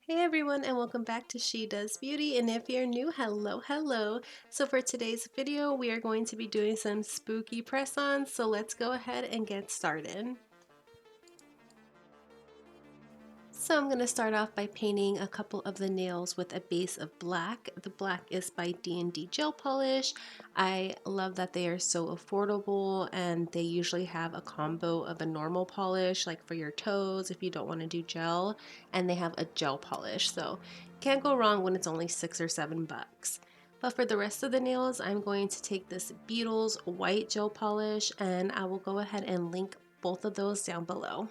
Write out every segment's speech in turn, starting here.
Hey everyone, and welcome back to She Does Beauty. And if you're new, hello. So for today's video, we are going to be doing some spooky press-ons. So let's go ahead and get started. So I'm going to start off by painting a couple of the nails with a base of black. The black is by D&D Gel Polish. I love that they are so affordable, and they usually have a combo of a normal polish like for your toes if you don't want to do gel, and they have a gel polish. So can't go wrong when it's only $6 or $7. But for the rest of the nails, I'm going to take this Beetles white gel polish, and I will go ahead and link both of those down below.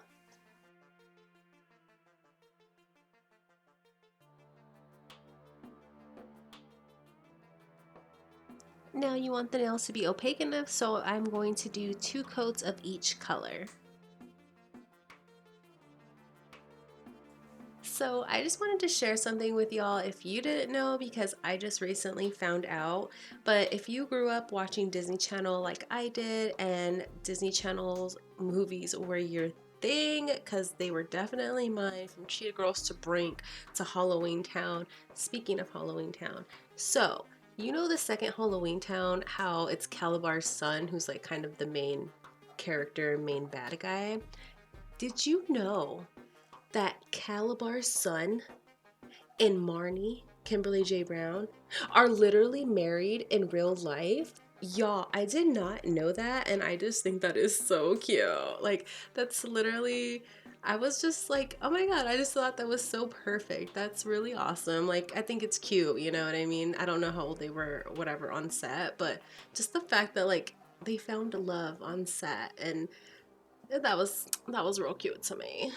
Now you want the nails to be opaque enough, so I'm going to do 2 coats of each color. So I just wanted to share something with y'all if you didn't know, because I just recently found out. But if you grew up watching Disney Channel like I did, and Disney Channel's movies were your thing, because they were definitely mine, from Cheetah Girls to Brink to Halloween Town. Speaking of Halloween Town, so you know the second Halloween Town, how it's Calabar's son who's like kind of the main character, main bad guy? Did you know that Calabar's son and Marnie, Kimberly J. Brown, are literally married in real life? Y'all, I did not know that, and I just think that is so cute. Like, that's literally, I was just like, oh my god, I just thought that was so perfect. That's really awesome. Like, I think it's cute, you know what I mean? I don't know how old they were, whatever, on set, but just the fact that, like, they found love on set, and that was real cute to me.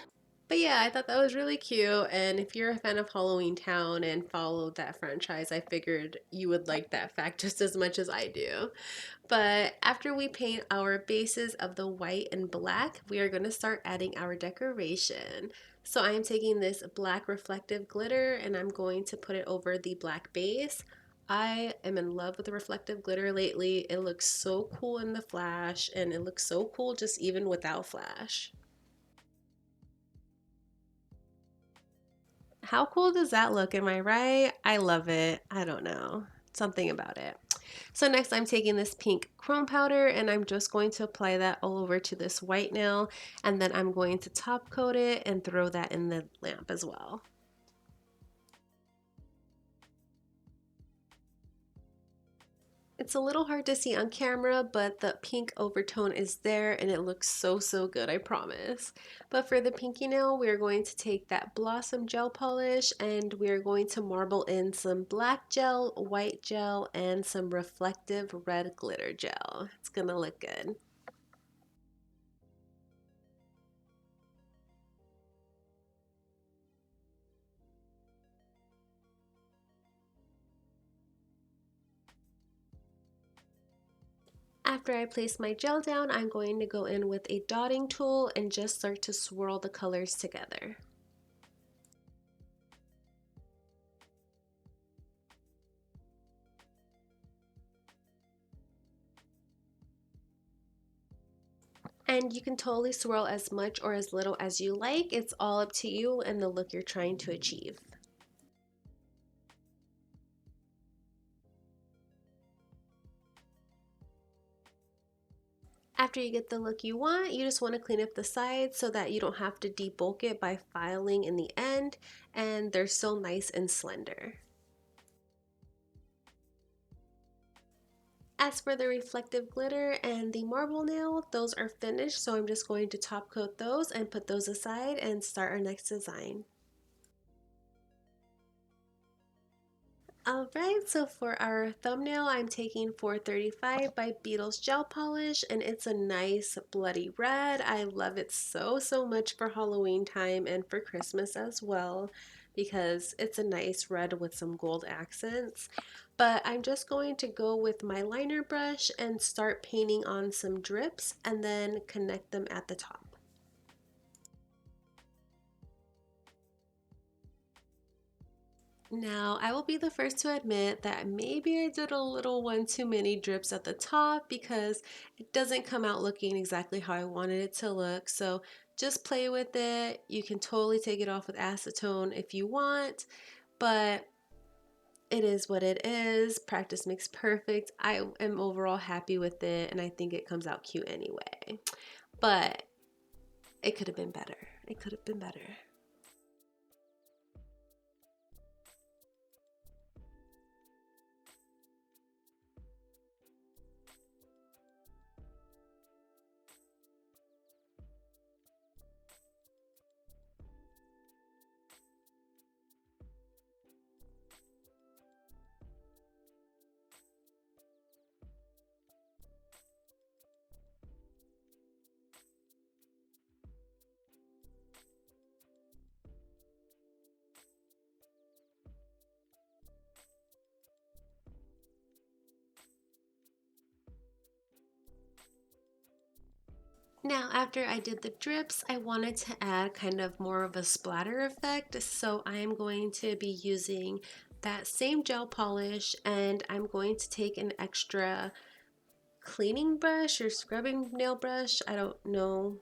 But yeah, I thought that was really cute. And if you're a fan of Halloween Town and followed that franchise, I figured you would like that fact just as much as I do. But after we paint our bases of the white and black, we are going to start adding our decoration. So I am taking this black reflective glitter and I'm going to put it over the black base. I am in love with the reflective glitter lately. It looks so cool in the flash, and it looks so cool just even without flash. How cool does that look? Am I right? I love it. I don't know. Something about it. So next I'm taking this pink chrome powder and I'm just going to apply that all over to this white nail, and then I'm going to top coat it and throw that in the lamp as well. It's a little hard to see on camera, but the pink overtone is there and it looks so good, I promise. But for the pinky nail, we're going to take that Blossom gel polish and we're going to marble in some black gel, white gel, and some reflective red glitter gel. It's gonna look good. After I place my gel down, I'm going to go in with a dotting tool and just start to swirl the colors together. And you can totally swirl as much or as little as you like. It's all up to you and the look you're trying to achieve. After you get the look you want, you just want to clean up the sides so that you don't have to debulk it by filing in the end, and they're still nice and slender. As for the reflective glitter and the marble nail, those are finished, so I'm just going to top coat those and put those aside and start our next design. Alright, so for our thumbnail, I'm taking 435 by Beetles Gel Polish, and it's a nice bloody red. I love it so much for Halloween time and for Christmas as well, because it's a nice red with some gold accents. But I'm just going to go with my liner brush and start painting on some drips and then connect them at the top. Now, I will be the first to admit that maybe I did a little one too many drips at the top because it doesn't come out looking exactly how I wanted it to look. So just play with it. You can totally take it off with acetone if you want, but it is what it is. Practice makes perfect. I am overall happy with it, and I think it comes out cute anyway. But it could have been better. It could have been better. Now, after I did the drips, I wanted to add kind of more of a splatter effect. So I am going to be using that same gel polish, and I'm going to take an extra cleaning brush or scrubbing nail brush. I don't know.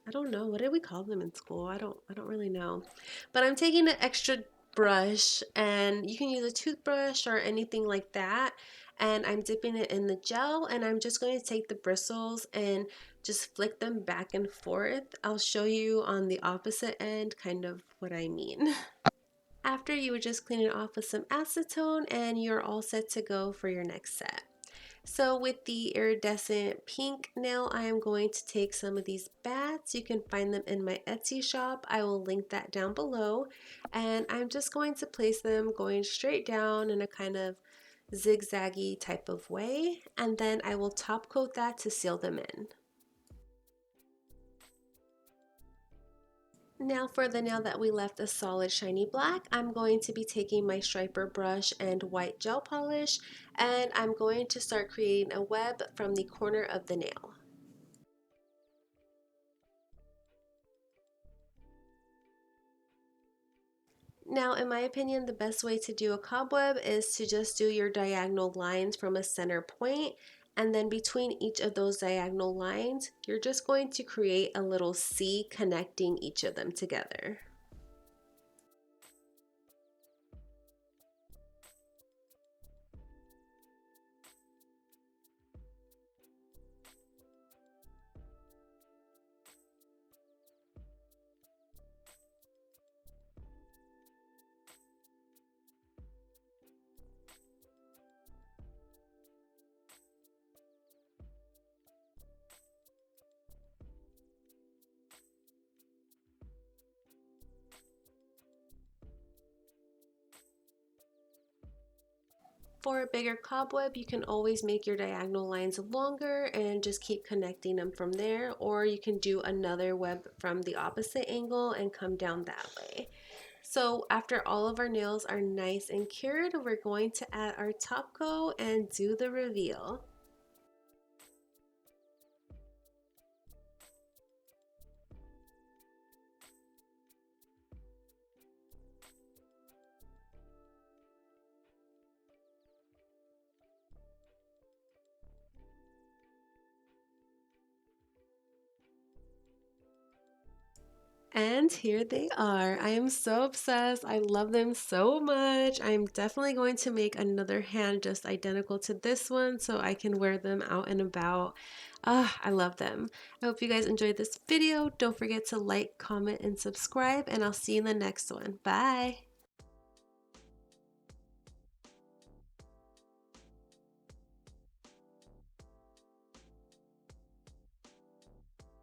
What did we call them in school? I don't really know. But I'm taking an extra brush, and you can use a toothbrush or anything like that. And I'm dipping it in the gel, and I'm just going to take the bristles and just flick them back and forth. I'll show you on the opposite end kind of what I mean. After, you would just clean it off with some acetone, and you're all set to go for your next set. So with the iridescent pink nail, I am going to take some of these bats. You can find them in my Etsy shop. I will link that down below. And I'm just going to place them going straight down in a kind of zigzaggy type of way. And then I will top coat that to seal them in. Now for the nail that we left a solid shiny black, I'm going to be taking my striper brush and white gel polish, and I'm going to start creating a web from the corner of the nail. Now, in my opinion, the best way to do a cobweb is to just do your diagonal lines from a center point, and then between each of those diagonal lines, you're just going to create a little C connecting each of them together. For a bigger cobweb, you can always make your diagonal lines longer and just keep connecting them from there, or you can do another web from the opposite angle and come down that way. So after all of our nails are nice and cured, we're going to add our top coat and do the reveal. And here they are. I am so obsessed. I love them so much. I'm definitely going to make another hand just identical to this one so I can wear them out and about. Ah, I love them. I hope you guys enjoyed this video. Don't forget to like, comment, and subscribe, and I'll see you in the next one. Bye.